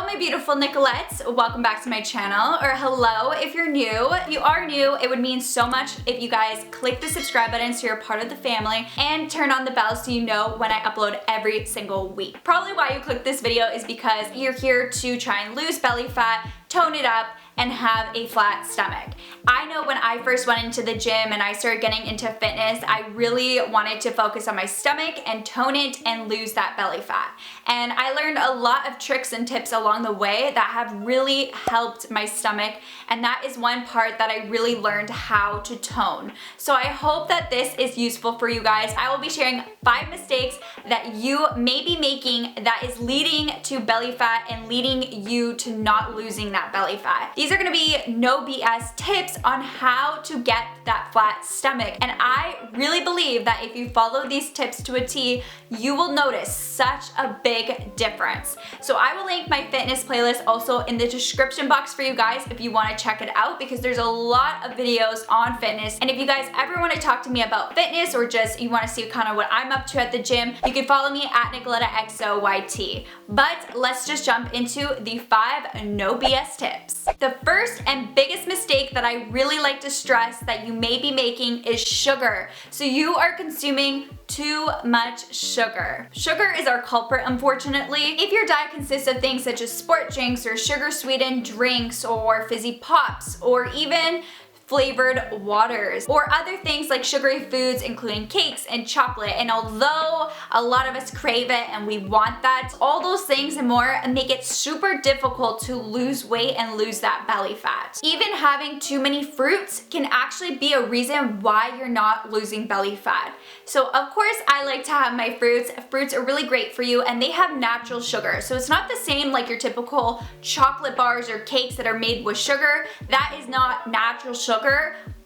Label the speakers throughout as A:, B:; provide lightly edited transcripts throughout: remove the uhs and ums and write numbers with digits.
A: my beautiful Nicolettes, welcome back to my channel, or hello if you're new. If you are new, it would mean so much if you guys click the subscribe button so you're a part of the family and turn on the bell so you know when I upload every single week. Probably why you clicked this video is because you're here to try and lose belly fat, tone it up, and have a flat stomach. I know when I first went into the gym and I started getting into fitness, I really wanted to focus on my stomach and tone it and lose that belly fat. And I learned a lot of tricks and tips along the way that have really helped my stomach, and that is one part that I really learned how to tone. So I hope that this is useful for you guys. I will be sharing 5 mistakes that you may be making that is leading to belly fat and leading you to not losing that belly fat. These are gonna be no BS tips on how to get that flat stomach. And I really believe that if you follow these tips to a T, you will notice such a big difference. So I will link my fitness playlist also in the description box for you guys if you wanna check it out, because there's a lot of videos on fitness. And if you guys ever wanna talk to me about fitness or just you wanna see kind of what I'm up to at the gym, you can follow me at NicolettaXOYT. But let's just jump into the 5 no BS tips. The first and biggest mistake that I really like to stress that you may be making is sugar. So you are consuming too much sugar. Sugar is our culprit, unfortunately. If your diet consists of things such as sport drinks or sugar sweetened drinks or fizzy pops or even flavored waters or other things like sugary foods including cakes and chocolate, and although a lot of us crave it and we want that, all those things and more make it super difficult to lose weight and lose that belly fat. Even having too many fruits can actually be a reason why you're not losing belly fat. So of course I like to have my fruits. Fruits are really great for you and they have natural sugar. So it's not the same like your typical chocolate bars or cakes that are made with sugar. That is not natural sugar.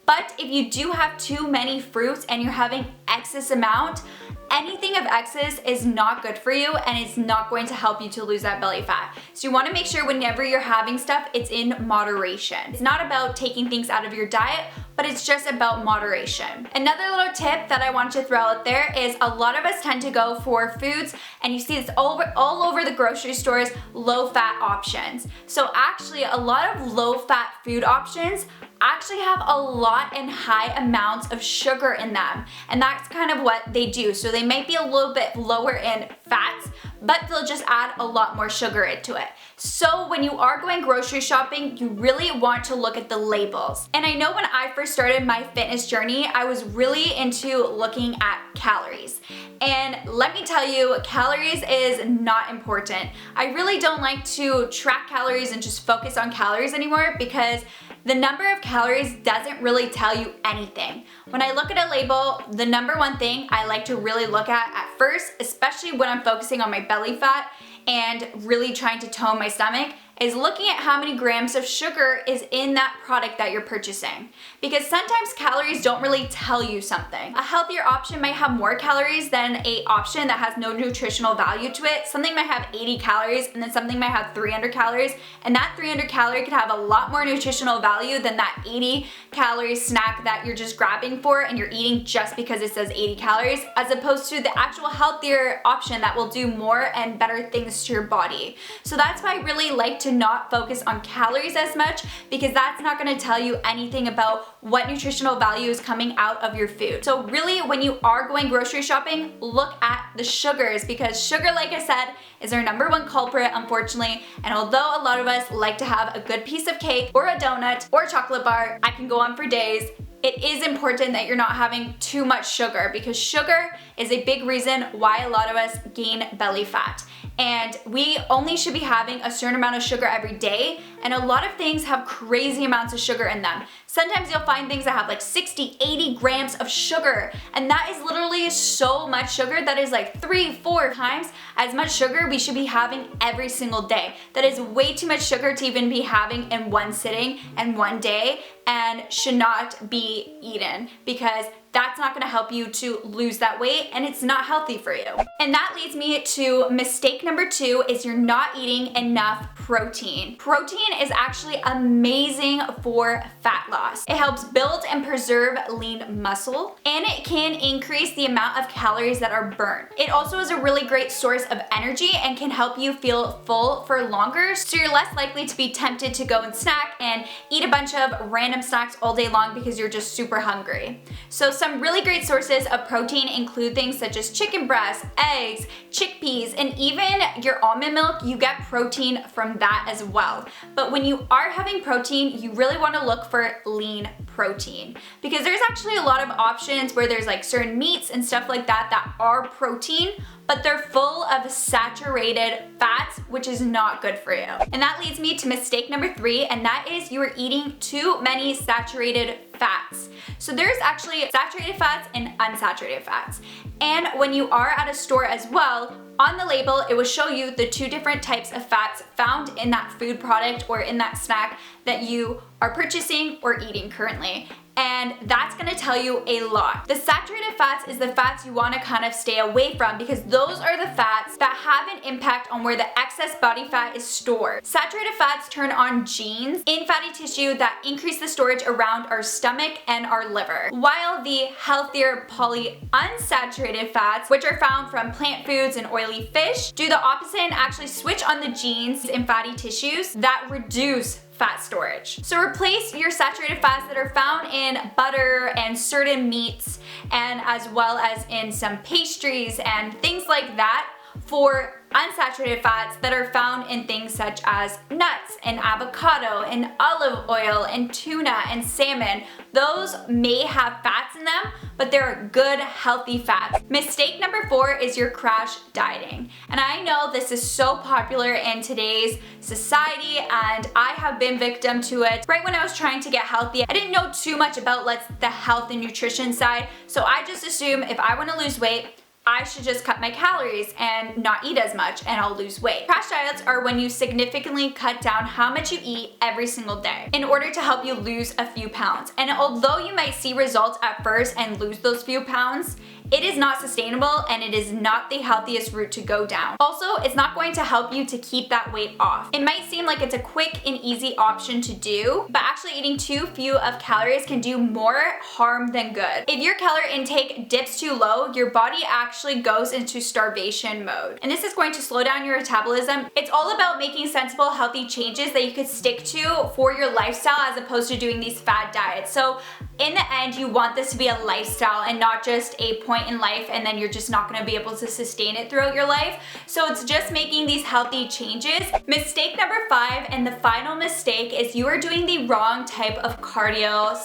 A: But if you do have too many fruits and you're having excess amount, anything of excess is not good for you and it's not going to help you to lose that belly fat. So you want to make sure whenever you're having stuff, it's in moderation. It's not about taking things out of your diet, but it's just about moderation. Another little tip that I want to throw out there is a lot of us tend to go for foods, and you see this all over the grocery stores, low-fat options. So actually a lot of low-fat food options actually have a lot and high amounts of sugar in them, and that's kind of what they do. So they might be a little bit lower in fats, but they'll just add a lot more sugar into it. So when you are going grocery shopping, you really want to look at the labels. And I know when I first started my fitness journey, I was really into looking at calories. And let me tell you, calories is not important. I really don't like to track calories and just focus on calories anymore, because the number of calories doesn't really tell you anything. When I look at a label, the number one thing I like to really look at first, especially when I'm focusing on my belly fat and really trying to tone my stomach, is looking at how many grams of sugar is in that product that you're purchasing. Because sometimes calories don't really tell you something. A healthier option might have more calories than an option that has no nutritional value to it. Something might have 80 calories and then something might have 300 calories, and that 300 calorie could have a lot more nutritional value than that 80 calorie snack that you're just grabbing for and you're eating just because it says 80 calories, as opposed to the actual healthier option that will do more and better things to your body. So that's why I really like to not focus on calories as much, because that's not going to tell you anything about what nutritional value is coming out of your food. So really, when you are going grocery shopping, look at the sugars, because sugar, like I said, is our number one culprit, unfortunately. And although a lot of us like to have a good piece of cake or a donut or a chocolate bar, I can go on for days, it is important that you're not having too much sugar, because sugar is a big reason why a lot of us gain belly fat. And we only should be having a certain amount of sugar every day, and a lot of things have crazy amounts of sugar in them. Sometimes you'll find things that have like 60, 80 grams of sugar, and that is literally so much sugar. That is like 3-4 times as much sugar we should be having every single day. That is way too much sugar to even be having in one sitting and one day, and should not be eaten, because that's not gonna help you to lose that weight, and it's not healthy for you. And that leads me to mistake number 2 is you're not eating enough protein. Protein is actually amazing for fat loss. It helps build and preserve lean muscle, and it can increase the amount of calories that are burned. It also is a really great source of energy and can help you feel full for longer, so you're less likely to be tempted to go and snack and eat a bunch of random snacks all day long because you're just super hungry. So some really great sources of protein include things such as chicken breast, eggs, chickpeas, and even your almond milk. You get protein from that as well. But when you are having protein, you really want to look for lean protein, because there's actually a lot of options where there's like certain meats and stuff like that that are protein, but they're full of saturated fats, which is not good for you. And that leads me to mistake number 3, and that is you are eating too many saturated fats. So there's actually saturated fats and unsaturated fats. And when you are at a store as well, on the label, it will show you the 2 different types of fats found in that food product or in that snack that you are purchasing or eating currently. And that's gonna tell you a lot. The saturated fats is the fats you wanna kind of stay away from, because those are the fats that have an impact on where the excess body fat is stored. Saturated fats turn on genes in fatty tissue that increase the storage around our stomach and our liver, while the healthier polyunsaturated fats, which are found from plant foods and oily fish, do the opposite and actually switch on the genes in fatty tissues that reduce fat storage. So replace your saturated fats that are found in butter and certain meats, and as well as in some pastries and things like that, for unsaturated fats that are found in things such as nuts and avocado and olive oil and tuna and salmon. Those may have fats in them, but they're good, healthy fats. Mistake number 4 is your crash dieting. And I know this is so popular in today's society, and I have been victim to it. Right when I was trying to get healthy, I didn't know too much about the health and nutrition side, so I just assumed if I want to lose weight, I should just cut my calories and not eat as much and I'll lose weight. Crash diets are when you significantly cut down how much you eat every single day in order to help you lose a few pounds. And although you might see results at first and lose those few pounds, it is not sustainable and it is not the healthiest route to go down. Also, it's not going to help you to keep that weight off. It might seem like it's a quick and easy option to do, but actually eating too few of calories can do more harm than good. If your calorie intake dips too low, your body actually goes into starvation mode. And this is going to slow down your metabolism. It's all about making sensible, healthy changes that you could stick to for your lifestyle as opposed to doing these fad diets. So in the end, you want this to be a lifestyle and not just a point in life and then you're just not gonna be able to sustain it throughout your life. So it's just making these healthy changes. Mistake number 5, and the final mistake, is you are doing the wrong type of cardio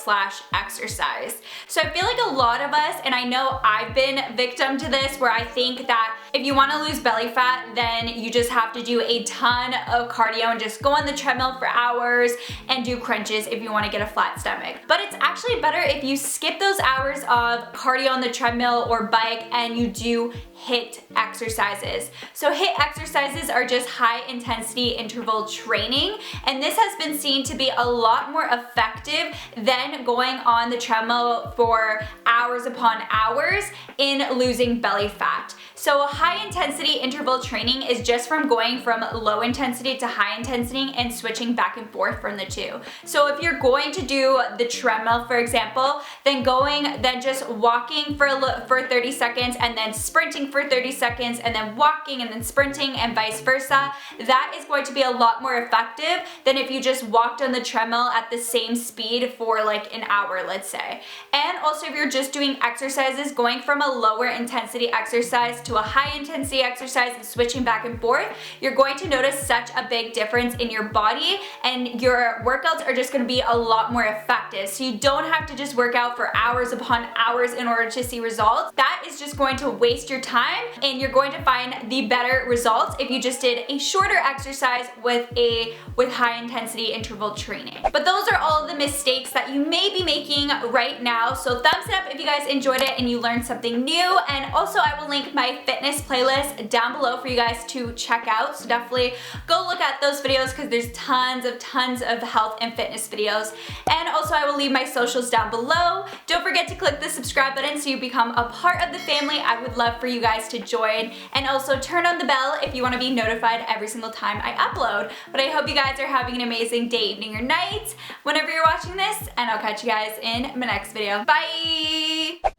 A: / exercise. So I feel like a lot of us, and I know I've been victim to this, where I think that if you wanna lose belly fat, then you just have to do a ton of cardio and just go on the treadmill for hours and do crunches if you wanna get a flat stomach. But it's actually better if you skip those hours of cardio on the treadmill or bike and you do HIIT exercises. So HIIT exercises are just high intensity interval training, and this has been seen to be a lot more effective than going on the treadmill for hours upon hours in losing belly fat. So high intensity interval training is just from going from low intensity to high intensity and switching back and forth from the two. So if you're going to do the treadmill, for example, then just walking for 30 seconds and then sprinting for 30 seconds and then walking and then sprinting and vice versa, that is going to be a lot more effective than if you just walked on the treadmill at the same speed for like an hour, let's say. And also if you're just doing exercises, going from a lower intensity exercise to a high intensity exercise and switching back and forth, you're going to notice such a big difference in your body, and your workouts are just going to be a lot more effective. So you don't have to just work out for hours upon hours in order to see results. That is just going to waste your time time, and you're going to find the better results if you just did a shorter exercise with high intensity interval training. But those are all of the mistakes that you may be making right now. So thumbs it up if you guys enjoyed it and you learned something new. And also I will link my fitness playlist down below for you guys to check out. So definitely go look at those videos because there's tons of health and fitness videos. And also I will leave my socials down below. Don't forget to click the subscribe button so you become a part of the family. I would love for you guys to join, and also turn on the bell if you want to be notified every single time I upload. But I hope you guys are having an amazing day, evening, or night whenever you're watching this, and I'll catch you guys in my next video. Bye!